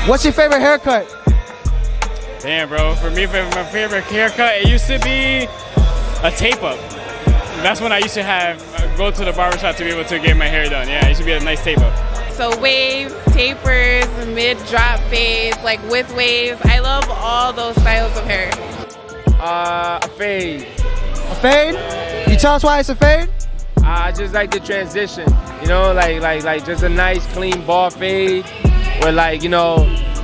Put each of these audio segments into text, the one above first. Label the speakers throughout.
Speaker 1: What's your favorite haircut?
Speaker 2: Damn, bro. For me, my favorite haircut, it used to be a tape up. That's when I used to go to the barbershop to be able to get my hair done. Yeah, it used to be a nice tape up.
Speaker 3: So waves, tapers, mid-drop fades, like with waves. I love all those styles of hair.
Speaker 4: A fade.
Speaker 1: A fade? You tell us why it's a fade?
Speaker 4: I just like the transition, you know, like just a nice clean ball fade with like, you know,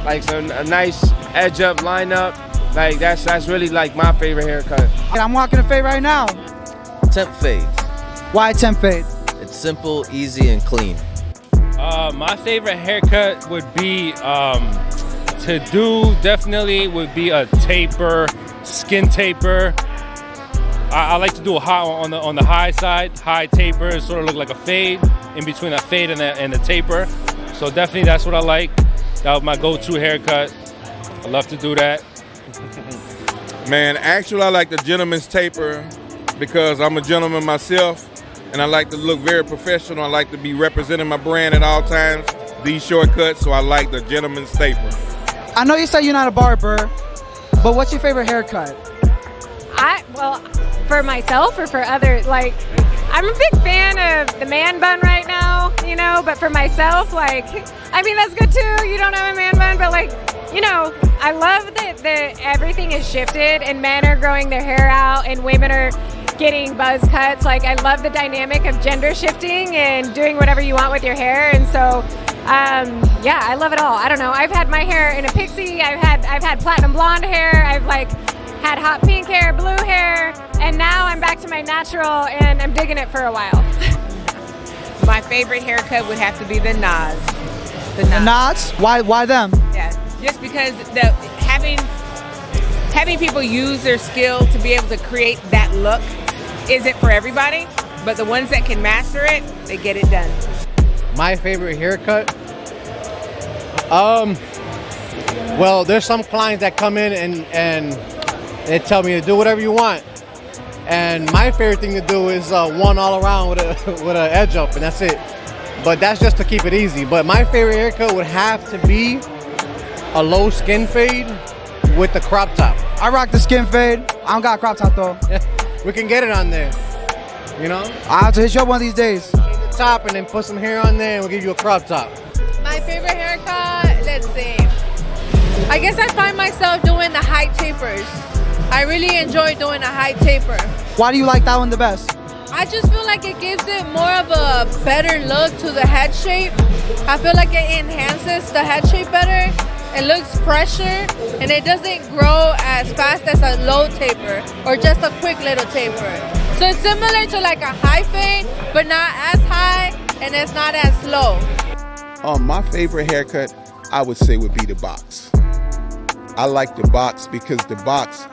Speaker 4: like a nice edge up lineup. Like that's really like my favorite haircut.
Speaker 1: And I'm walking a fade right now.
Speaker 5: Temp fade.
Speaker 1: Why temp fade?
Speaker 5: It's simple, easy, and clean.
Speaker 6: My favorite haircut would be definitely would be a taper, skin taper. I like to do a high on the high side, high taper, sort of look like a fade in between a fade and the taper. So definitely that's what I like. That was my go-to haircut. I love to do that.
Speaker 7: Man, actually I like the gentleman's taper because I'm a gentleman myself and I like to look very professional. I like to be representing my brand at all times. These shortcuts, so I like the gentleman's taper.
Speaker 1: I know you say you're not a barber, but what's your favorite haircut?
Speaker 8: Well, for myself or for others, like, I'm a big fan of the man bun right now, you know, but for myself, like, I mean, that's good too. You don't have a man bun, but like, you know, I love that everything is shifted and men are growing their hair out and women are getting buzz cuts. Like, I love the dynamic of gender shifting and doing whatever you want with your hair. And so, yeah, I love it all. I don't know. I've had my hair in a pixie. I've had platinum blonde hair. I've like had hot pink hair, blue hair, and now I'm back to my natural and I'm digging it for a while.
Speaker 3: My favorite haircut would have to be the Nas.
Speaker 1: The knots? Why them?
Speaker 3: Yeah, just because having people use their skill to be able to create that look isn't for everybody, but the ones that can master it, they get it done.
Speaker 9: My favorite haircut? Well, there's some clients that come in and they tell me to do whatever you want. And my favorite thing to do is one all around with an edge up, and that's it. But that's just to keep it easy. But my favorite haircut would have to be a low skin fade with the crop top.
Speaker 1: I rock the skin fade. I don't got a crop top though.
Speaker 9: We can get it on there, you know?
Speaker 1: I'll have to hit you up one of these days.
Speaker 9: Take the top and then put some hair on there and we'll give you a crop top.
Speaker 10: My favorite haircut, let's see. I guess I find myself doing the high tapers. I really enjoy doing a high taper.
Speaker 1: Why do you like that one the best?
Speaker 10: I just feel like it gives it more of a better look to the head shape. I feel like it enhances the head shape better. It looks fresher and it doesn't grow as fast as a low taper or just a quick little taper. So it's similar to like a high fade, but not as high and it's not as low.
Speaker 7: My favorite haircut, I would say, would be the box. I like the box because the box,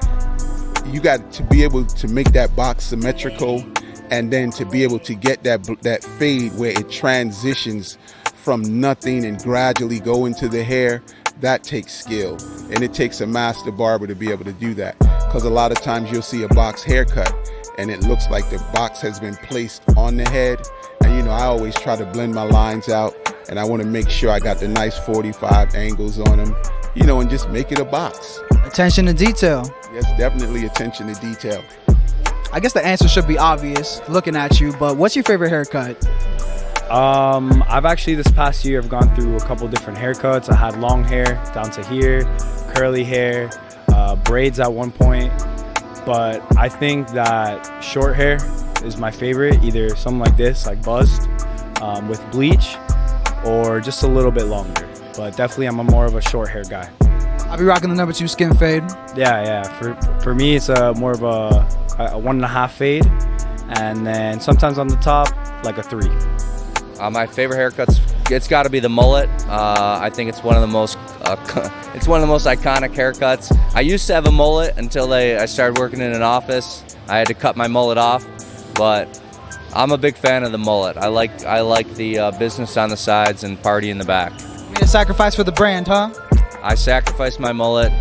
Speaker 7: you got to be able to make that box symmetrical and then to be able to get that fade where it transitions from nothing and gradually go into the hair. That takes skill, and it takes a master barber to be able to do that, because a lot of times you'll see a box haircut and it looks like the box has been placed on the head. And you know, I always try to blend my lines out and I want to make sure I got the nice 45 angles on them, you know, and just make it a box.
Speaker 1: Attention to detail.
Speaker 7: Yes, definitely attention to detail.
Speaker 1: I guess the answer should be obvious looking at you, but what's your favorite haircut?
Speaker 11: I've actually this past year I've gone through a couple different haircuts. I had long hair down to here, curly hair, braids at one point, but I think that short hair is my favorite, either something like this, like buzzed, with bleach, or just a little bit longer. But definitely I'm more of a short hair guy.
Speaker 1: I'll be rocking the #2 skin fade.
Speaker 11: Yeah. For me it's more of a 1.5 fade, and then sometimes on the top like a 3.
Speaker 5: My favorite haircuts, it's got to be the mullet. I think it's one of the most iconic haircuts. I used to have a mullet until I started working in an office. I had to cut my mullet off, but I'm a big fan of the mullet. I like the business on the sides and party in the back.
Speaker 1: You made a sacrifice for the brand, huh?
Speaker 5: I sacrificed my mullet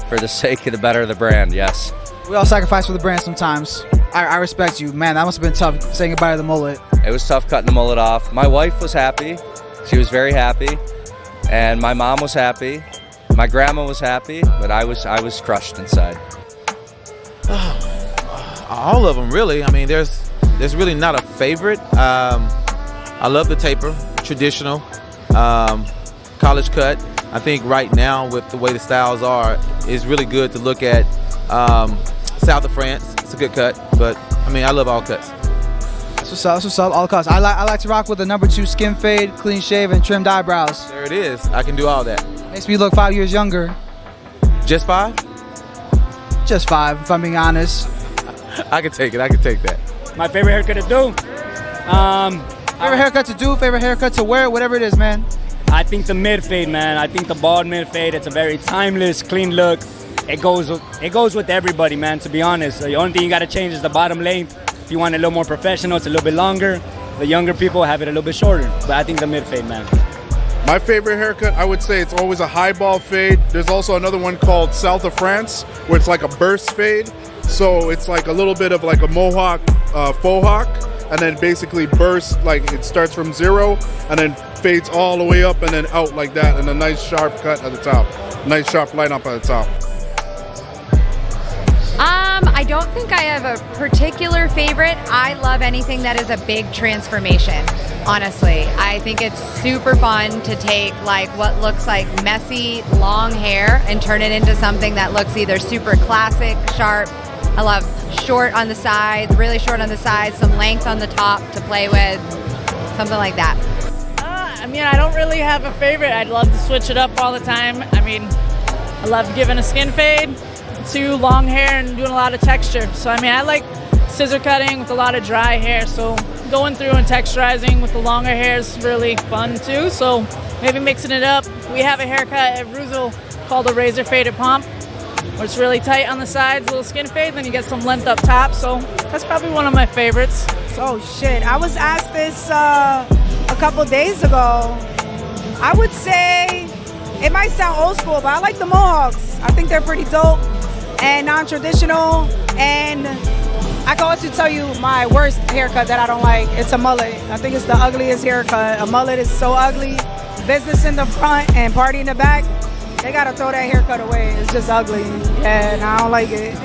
Speaker 5: for the sake of the better of the brand, yes.
Speaker 1: We all sacrifice for the brand sometimes. I respect you. Man, that must have been tough saying goodbye to the mullet.
Speaker 5: It was tough cutting the mullet off. My wife was happy. She was very happy. And my mom was happy. My grandma was happy, but I was crushed inside.
Speaker 12: All of them, really. I mean, there's really not a favorite. I love the taper, traditional, college cut. I think right now, with the way the styles are, it's really good to look at south of France. It's a good cut, but I mean, I love all cuts.
Speaker 1: That's what's up, all cuts. I like to rock with the number 2 skin fade, clean shave, and trimmed eyebrows.
Speaker 12: There it is. I can do all that.
Speaker 1: Makes me look 5 years younger.
Speaker 12: Just 5?
Speaker 1: Just 5, if I'm being honest.
Speaker 12: I can take it. I can take that.
Speaker 13: My favorite haircut to do?
Speaker 1: Favorite haircut to do, favorite haircut to wear, whatever it is, man.
Speaker 13: I think the mid fade, man. I think the bald mid fade. It's a very timeless, clean look. It goes with everybody, man. To be honest, the only thing you got to change is the bottom length. If you want it a little more professional, it's a little bit longer. The younger people have it a little bit shorter. But I think the mid fade, man.
Speaker 14: My favorite haircut, I would say it's always a high ball fade. There's also another one called South of France, where it's like a burst fade. So it's like a little bit of like a mohawk, faux hawk, and then basically bursts, like it starts from 0 and then fades all the way up and then out like that, and a nice sharp cut at the top. Nice sharp line up at the top.
Speaker 15: I don't think I have a particular favorite. I love anything that is a big transformation, honestly. I think it's super fun to take like what looks like messy, long hair and turn it into something that looks either super classic, sharp. I love short on the sides, really short on the sides, some length on the top to play with, something like that.
Speaker 16: I mean, I don't really have a favorite. I'd love to switch it up all the time. I mean, I love giving a skin fade to long hair and doing a lot of texture. So I mean, I like scissor cutting with a lot of dry hair. So going through and texturizing with the longer hair is really fun too. So maybe mixing it up. We have a haircut at Ruzel called a razor faded pomp, where it's really tight on the sides, a little skin fade, then you get some length up top. So that's probably one of my favorites.
Speaker 17: Oh shit, I was asked this a couple days ago. I would say, it might sound old school, but I like the mohawks. I think they're pretty dope and non-traditional, and I can also tell you my worst haircut that I don't like. It's a mullet. I think it's the ugliest haircut. A mullet is so ugly. Business in the front and party in the back. They gotta throw that haircut away. It's just ugly. Yeah, and I don't like it.